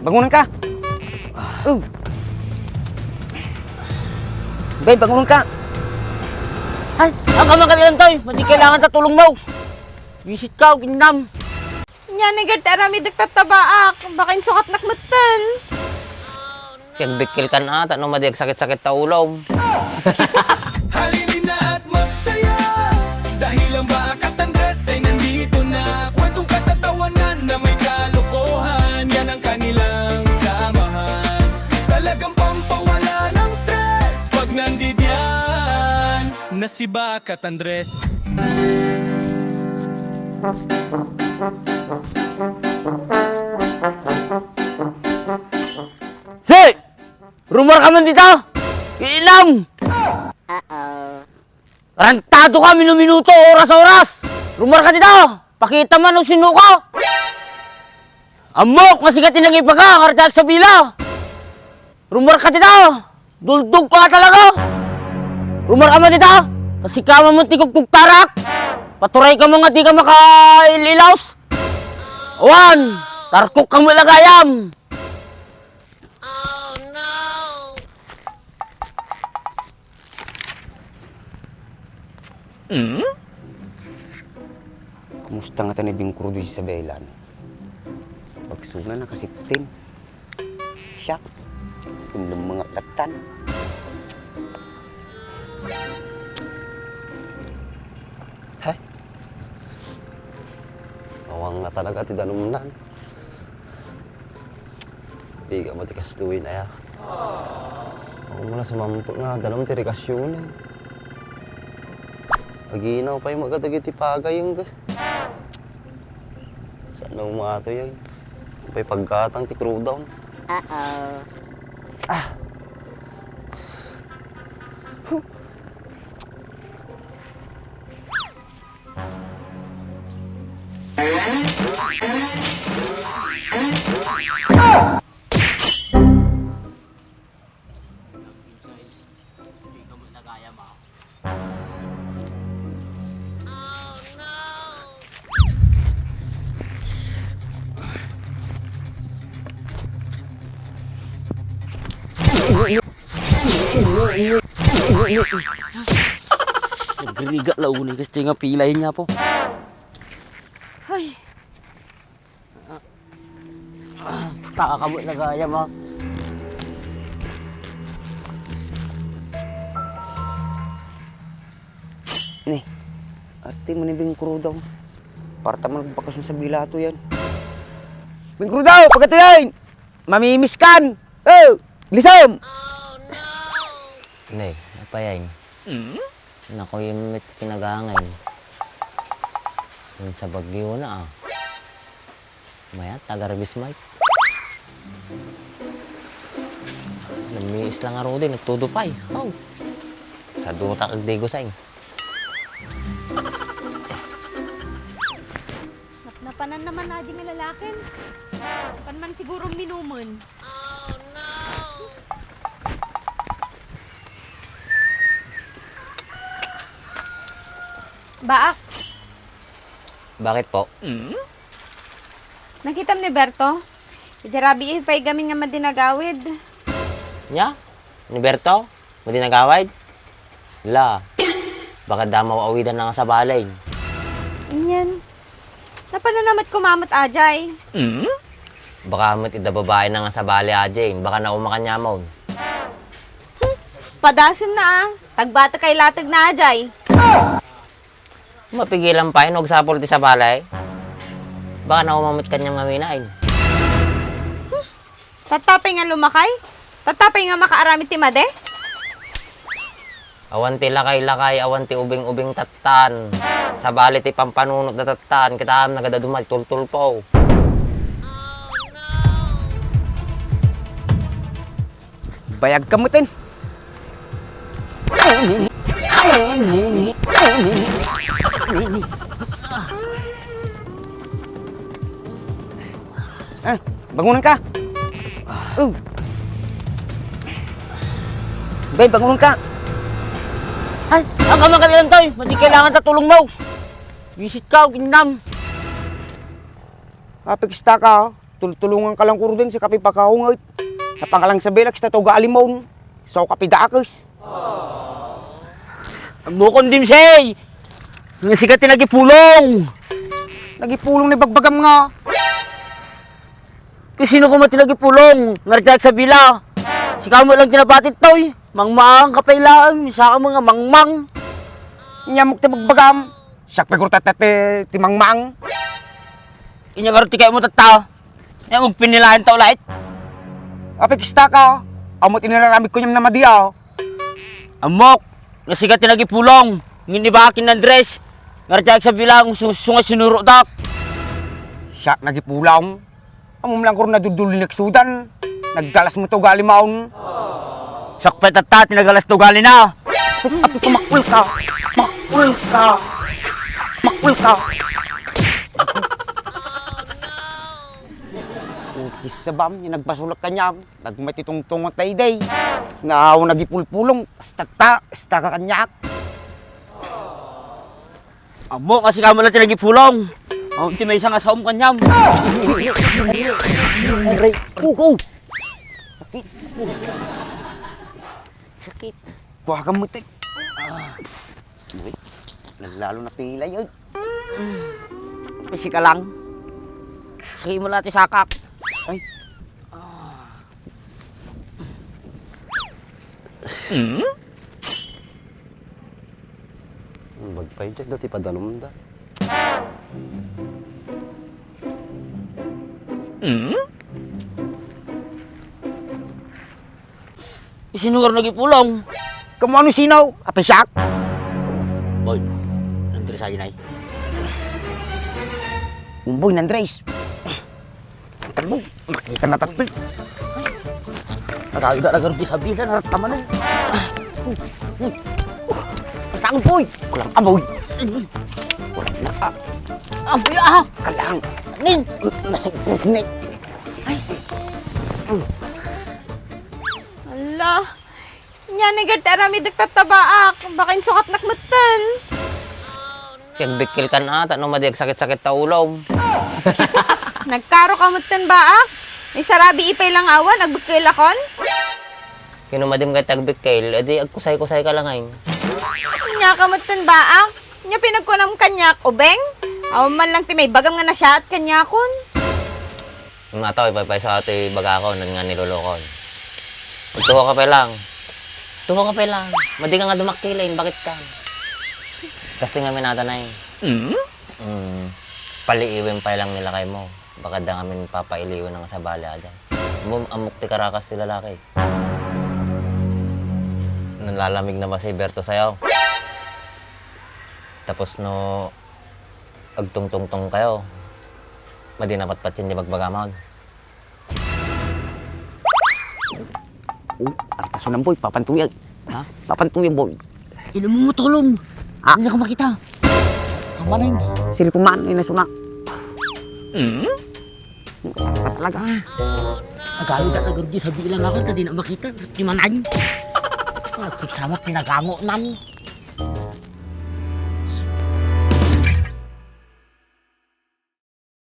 Bangunan ka! Bay, bangunan ka! Ay, ang kamangkalilan tayo. Mati kailangan sa tulong mo. Visit ka, ginam. Yan nga arami dagtatabaak. Baka insukat nakmatan. Piagbikil ka na, tanong madiag sakit-sakit ta ulaw. Halinin na at magsaya dahil ang Baakat Andres ay nandito na. Kwentong katatawanan na may kalokohan, yan ang kanilang samahan. Talagang pampawala ng stress pag nandidyan na si Baakat Andres. Si! Rumor ka man dito! Ilam! Karantado ka minuto, oras-oras! Rumor ka dito! Pakita man o sino ka! Amok! Masigatin ng ipa ka! Kartag sa bila! Rumor ka dito! Duldog ka talaga! Rumor ka man dito! Kasi ka mo tikog tarak! Paturay ka mga di ka makaililaws! Awan! Tarkok kang malagayam! Kumusta nga tayo bingkuro doon sa Belan? Pagsuna na kasiptin. Siyak. Kung mga latan. Hay? Awang na talaga ti danumnan. Di ka matikastuin aya. Ako mula sa mampo nga, danum ti rekasyonin. Pag-iinaw pa yung magkatagiti pagay yung... Saan na umato yan? Pa'y pagkatang ti crew down. Nagriga launi kasi nga pilay niya po. Ay, Kakabot na gaya mo. Ni, ate mo ni bingkuro daw. Para tama nagbakasyon sa bilato yan. Bingkuro daw, pagkato yan! Mamimiss kan! Oh! Lisam! Hindi, napayain. Nako yung met pinagangay. Yun sa Bagyo na Maya, taga-rebis Mike. Namiis lang nga din, nagtudupay. Sa duta kag digo sa'yo. napanan naman na di nga lalakin. Pan man siguro minuman. Baak, Bakit po? nakitam ni Berto? Idirabi ipay gamin nga madinagawid. Nya? Ni Berto? Madi nagawad? La. Baka damaw awidan na nga sa balay. Inyan. Napananamat kumamot ajay. Baka mat ida babae na nga sa balay ajay. Baka naumakan niya mo. Padasin na tagbata kay latag na ajay. Mapigilan pa yun, huwag sapol ti sa balay. Baka naumamot kanyang maminain. Tatapay nga lumakay? Tatapay nga makaaramit ti made? Awan ti lakay-lakay, awan ti ubing-ubing tatan. Sa bali ti pampanunot na tatan, kitaam nagadadumay, tul-tul po. Bayag kamutin. Bangunan ka. Bay, bangunan ka. Ay, ang kamangkalilan tayo. Mati kailangan sa tulong mo. Visit ka, ginam. Apikista ka, tulungan ka lang kuro din sa kapi pagkahungit. Napakalang sa belak, sa toga alimon. So kapi dakis. Ang bukon din siya. Nga sikat tinagipulong. Nagipulong ni bagbagam nga. Kasi sino ko matinagipulong? Ngarjak sa bila. Si kamo lang tinabatit toy. Mangmang kapailaan. Isa ka mga mangmang. Nyamok ti bagbagam. Siyak pagurtatate ti mangmang. Inya nga rin kayo mo tata. Yan magpinilahan tao lahit. Apikista ka, amot inalaramig ko niyam na madiyaw. Amok. Nga sikat tinagipulong. Nginibakin ng dress. Ngarjak sa bila. Sunga sinuro dak. Siya nagipulang. Amom lang ko rin naduduli nagsudan. Nagdalas mo to galimaon. Sakpet tata. Tinagalas to gali na. Api ko makul ka. Makul ka. Makul ka. Isa bam, yung nagbasulak ka niya. Nagmatitungtong at day. Naaw nagipulpulong. Sta ka kanyak. Amok. Kasi kamo lang tinagipulong. Ang may isang asaom kanyam. Aray, go. Sakit. Sakit. Buha ka mutik. Lalo na pila yun. Pisi ka lang. Sakit mo natin sakak. Ay. Magpay dyan dati padalom da. Isinugar nagipulong. Kamu ano sinaw? Api siyak? Boy, nandiri sa inay. Umboy nandres. Talo, makita na tatlo. Nakagda na garupi sa bisa, narataman nun. Patang boy! Kulang aboy. Kulang na ka. Aboy ah! Kalang. Nin! Nasagpog na. Ala. Nya nagartarami dagtatabaak. Baka insukat nakmatan. Kagbikil ka na, tanong madiag sakit-sakit ta ulam. Nagkaro ka matan baak. May sarabi ipay lang awan. Nagbukil akon. Kinumadim kay tagbikil, edi agkusay-kusay ka lang ngayon. Nya ka matan baak. Nya pinagkunam kanyak. Ubeng. Awan man lang ti may bagam nga na siya at kanyakon. Yung ataw, ipapay sa ati baga ko, nun nga nilolokon. Magtuho ka pa lang. Tuho ka pa lang. Madi ka nga dumakilain, bakit ka? Kasi nga minatanay. Paliiwin pa lang nila kay mo. Baka da ngamin papailiwan ng sa bali adan. Amok ti karakas ti lalaki. Nalalamig na ba si Berto sayaw? Tapos no, agtungtungtong kayo. Madi na patpatsin di magbagamon. Artaso ng boy, papantuyan. Ha? Papantuyan boy. Ino mo tulong. Ah? Hindi ka makita. Tama na yun. Sili puman, ay nasuna. Talaga. Nagalo na garupi sa bilang ako, hindi na makita. Timanan. Nagsama, pinagango nan.